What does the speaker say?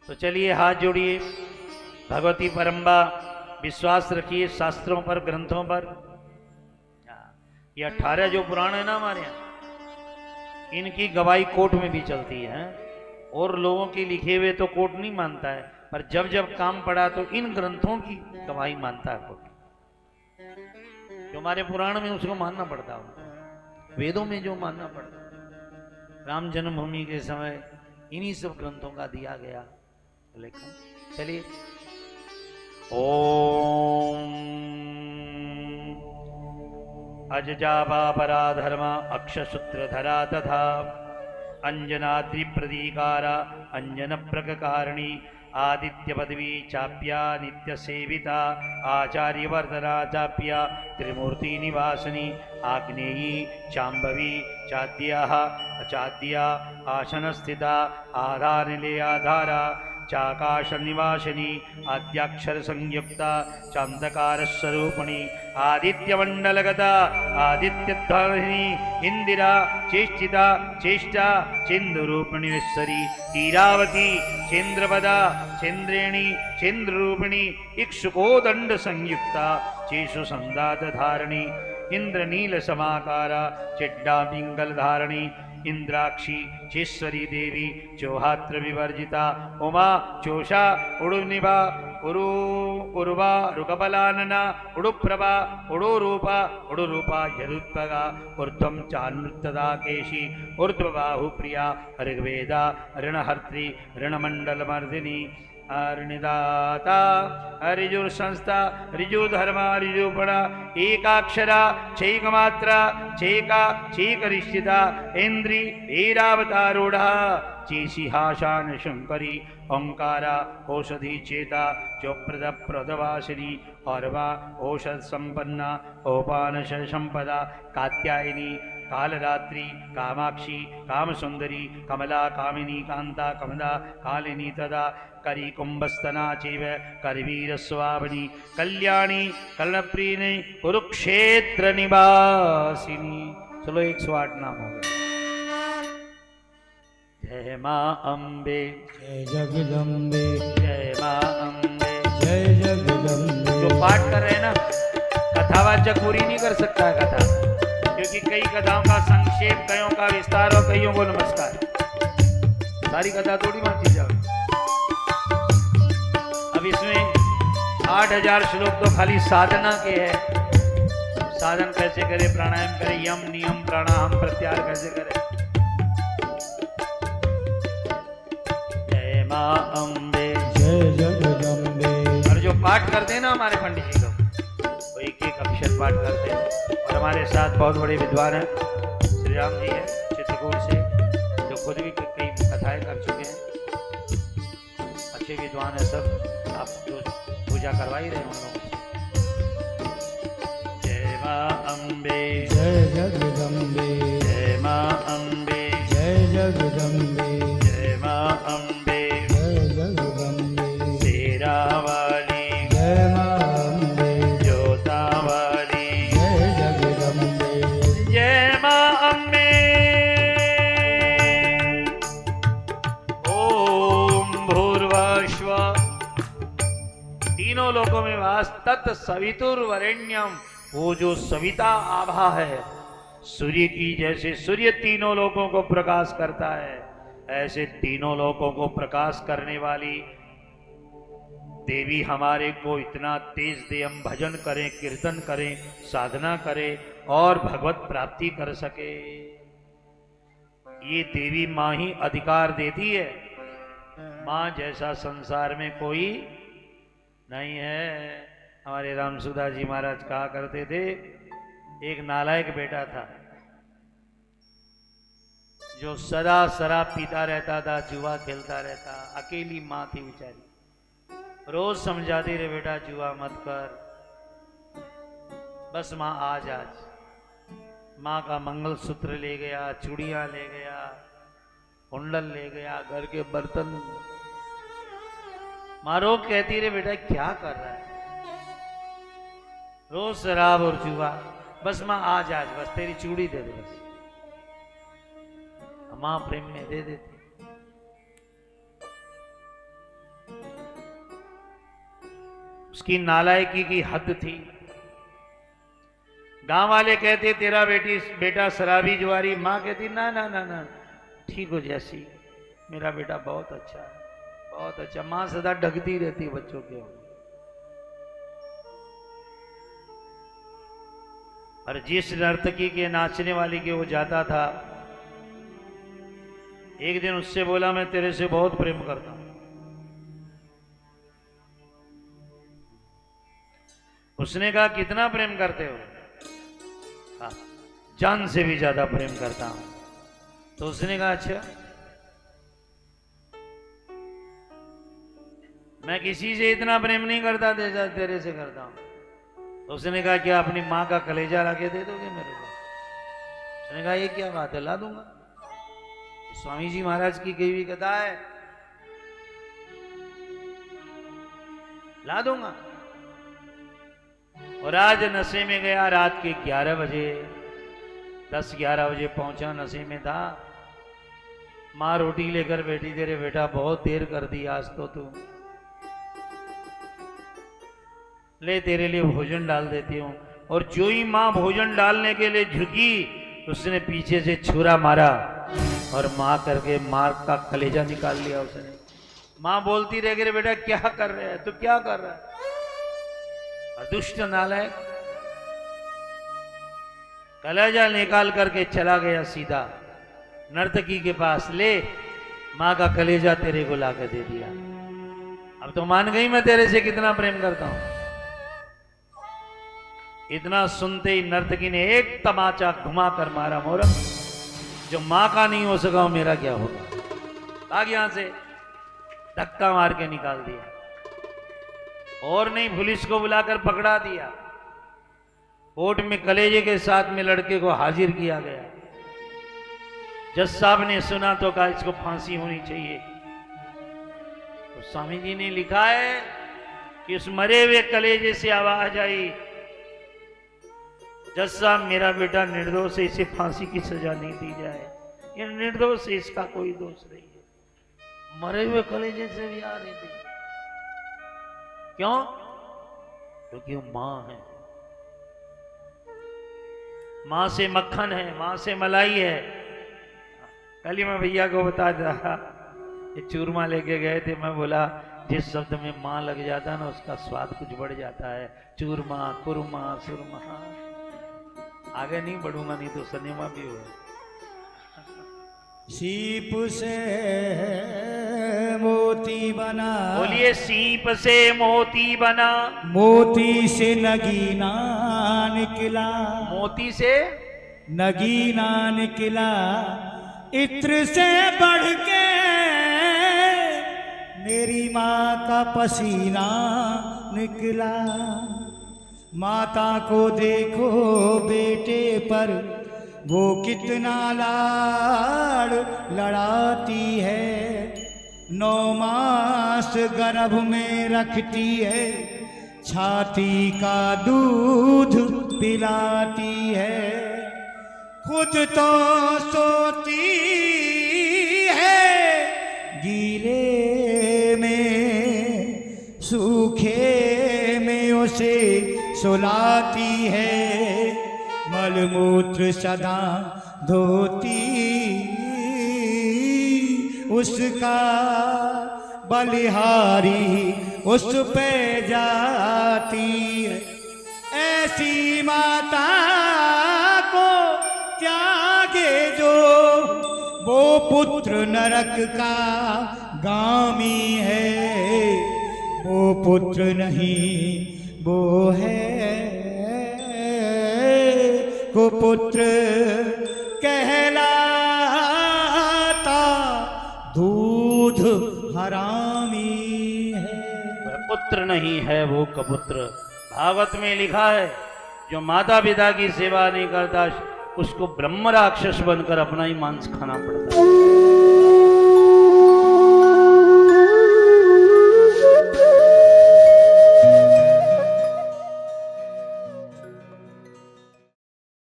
तो चलिए हाथ जोड़िए, भगवती परम्बा विश्वास रखिए शास्त्रों पर, ग्रंथों पर। ये 18 जो पुराण है ना हमारे यहाँ, इनकी गवाही कोर्ट में भी चलती है। और लोगों के लिखे हुए तो कोर्ट नहीं मानता है, पर जब जब काम पड़ा तो इन ग्रंथों की गवाही मानता है कोर्ट। जो हमारे पुराण में उसको मानना पड़ता है, वेदों में जो मानना पड़ता है। राम जन्मभूमि के समय इन्हीं सब ग्रंथों का दिया गया लेखन। चलिए ओम अजजाबा पराधर्मा अक्षसूत्रधरा तथा अंजनाद्रि प्रदीकारा अंजन प्रकारिणी आदित्य पदवी चाप्या नित्य सेविता आचार्यवर्धना चाप्या त्रिमूर्ति निवासिनी आग्नेयी चांबवी चाद्या अचाद्या आसन स्थिता आधार निलयाधारा चाकाश निवासिनी आद्याक्षर संयुक्ता चांदकार स्वरूपिणी आदित्य मंडलगता आदित्यध्वनि इंदिरा चेष्टिता चेष्टा चेन्द्रूपिणीश्वरी ईरावती चेन्द्रपदा चेन्द्रेणी चेन्द्ररूपिणी इक्षुकोदंड संयुक्ता चेषु संदात धारिणी इंद्रनील समाकारा चिड्डा पिंगल धारिणी इंद्राक्षी चेश्वरी देवी चौहात्र विवर्जिता उमा चोषा उड़ुनिभा उर्वा रुकबलानना उड़ुप्रभा उड़ोरूपा उड़ुरूपा यदुत्पगा ऊर्ध्वं चान्नुत्तदा केशी ऊर्ध्वबाहुप्रिया ऋग्वेदा ऋणहर्त्री ऋणमंडलमर्दिनी अर्णिदाता ऋजुर संस्था ऋजुधर्मा ऋजुपणा एकाक्षरा छैकमात्रा छैका छैकरिष्ठिता इंद्री ऐरावतारूढ़ा चेसिहाशान शंकरी ओंकारा औषधि चेता चौप्रद प्रदवासिनी औरवा औषध संपन्ना औपानश संपदा कात्यायनी कालरात्रि कामाक्षी कामसुंदरी कमला कामिनी कांता कमला कालिनी तदा करी कुंभस्तना चैव करवीर स्वामिनी कल्याणी कलप्रीनि कुरुक्षेत्र निवासिनी। चलो 108 नाम हो गए। जय मां अम्बे जय जगदम्बे जय मां अम्बे जय जगदम्बे। जो पाठ कर रहे हैं ना, कथावाचक पूरी नहीं कर सकता है कथा, क्योंकि कई कथाओं का संक्षेप, कईयों का विस्तार और कईयों को नमस्कार। सारी कथा थोड़ी मानती जाओ। अब इसमें 8000 श्लोक तो खाली साधना के है। साधन कैसे करें, प्राणायाम करें, यम नियम प्राणायाम प्रत्याहार कैसे करें। जय मां अम्बे जय जगदम्बे। और जो पाठ करते हैं ना हमारे पंडित जी लोग, वो एक एक अक्षर पाठ करते हैं। और हमारे साथ बहुत बड़े विद्वान हैं, श्री राम जी हैं चित्रकूट से, जो खुद भी कई कथाएं कर चुके हैं। अच्छे विद्वान हैं सब, आप जो पूजा करवा ही रहे हैं उन लोगों से। जय मां अम्बे जय जगदम्बे जय मां अम्बे जय जगदम्बे जय मां अम्बे जय जगदम्बे। तेरा वाली जय मां अम्बे जोता वाली जय जगदम्बे जय मां अम्बे। ओम भूर्भुवः तीनों लोकों में वास तत्सवितुर्वरेण्यम। वो जो सविता आभा है, सूर्य की जैसे सूर्य तीनों लोकों को प्रकाश करता है, ऐसे तीनों लोकों को प्रकाश करने वाली देवी हमारे को इतना तेज दे, हम भजन करें, कीर्तन करें, साधना करें और भगवत प्राप्ति कर सके। ये देवी माँ ही अधिकार देती है। माँ जैसा संसार में कोई नहीं है। हमारे रामसुदा जी महाराज कहा करते थे, एक नालायक बेटा था जो सदा शराब पीता रहता था, जुआ खेलता रहता। अकेली माँ थी बेचारी, रोज समझाती रहे बेटा जुआ मत कर, बस माँ आज। माँ का मंगलसूत्र ले गया, चूड़ियां ले गया, कुंडल ले गया, घर के बर्तन। माँ रोज कहती रहे बेटा क्या कर रहा है, रोज शराब और जुआ, बस माँ आज बस तेरी चूड़ी दे दे बस। माँ प्रेम में दे देती। उसकी नालायकी की हद थी। गांव वाले कहते तेरा बेटा शराबी जुआरी, माँ कहती ना ना ना ना ठीक हो जैसी, मेरा बेटा बहुत अच्छा है, बहुत अच्छा। माँ सदा ढकती रहती बच्चों के। और जिस नर्तकी के नाचने वाली के वो जाता था, एक दिन उससे बोला मैं तेरे से बहुत प्रेम करता हूं। उसने कहा कितना प्रेम करते हो? कहा जान से भी ज्यादा प्रेम करता हूं। तो उसने कहा अच्छा, मैं किसी से इतना प्रेम नहीं करता जैसा तेरे से करता हूं। तो उसने कहा क्या अपनी मां का कलेजा लाके दे दोगे मेरे को? उसने कहा ये क्या बात है, ला दूंगा। स्वामी जी महाराज की कही हुई कथा है, ला दूंगा। और आज नशे में गया, रात के 11 बजे 10-11 बजे पहुंचा, नशे में था। माँ रोटी लेकर बैठी, तेरे बेटा बहुत देर कर दी आज तो तू, ले तेरे लिए भोजन डाल देती हूं। और जो ही माँ भोजन डालने के लिए झुकी, उसने पीछे से छुरा मारा और माँ करके मार का कलेजा निकाल लिया उसने। माँ बोलती रह गई बेटा क्या कर रहे हैं, तू क्या कर रहा है? दुष्ट नालायक, कलेजा निकाल करके चला गया सीधा नर्तकी के पास, ले माँ का कलेजा तेरे को लाकर दे दिया। अब तो मान गई मैं तेरे से कितना प्रेम करता हूं। इतना सुनते ही नर्तकी ने एक तमाचा घुमा कर मारा, मोरम जो मां का नहीं हो सका मेरा क्या होगा। भाग यहां से, धक्का मार के निकाल दिया। और नहीं, पुलिस को बुलाकर पकड़ा दिया। कोर्ट में कलेजे के साथ में लड़के को हाजिर किया गया। जज साहब ने सुना तो कहा इसको फांसी होनी चाहिए। तो स्वामी जी ने लिखा है कि उस मरे हुए कलेजे से आवाज आई, जज साहब मेरा बेटा निर्दोष है, इसे फांसी की सजा नहीं दी जाए, ये निर्दोष है, इसका कोई दोष नहीं है। मरे हुए कलेजे से भी आ रही थी। क्यों? क्योंकि वो मां है, मां से मक्खन है, मां से मलाई है। कल ही मैं भैया को बता रहा, ये चूरमा लेके गए थे, मैं बोला जिस शब्द में मां लग जाता है ना उसका स्वाद कुछ बढ़ जाता है। चूरमा, कुरमा, सुरमा। आगे नहीं बढ़ूंगा, नहीं तो सिनेमा भी हो। सीप से मोती बना, बोलिए सीप से मोती बना, मोती से नगीना निकला, मोती से नगीना निकला, इत्र से बढ़ के मेरी माँ का पसीना निकला। माता को देखो बेटे पर वो कितना लाड़ लड़ाती है, 9 मास गर्भ में रखती है, छाती का दूध पिलाती है, खुद तो सोती है गीले में, सूखे में उसे सुलाती है, मलमूत्र सदा धोती उसका, बलिहारी उस पे जाती है। ऐसी माता को त्यागे जो, वो पुत्र नरक का गामी है, वो पुत्र नहीं वो है कुपुत्र कहलाता, दूध हरामी है। वह पुत्र नहीं है वो कपुत्र। भागवत में लिखा है जो माता पिता की सेवा नहीं करता उसको ब्रह्म राक्षस बनकर अपना ही मांस खाना पड़ता है।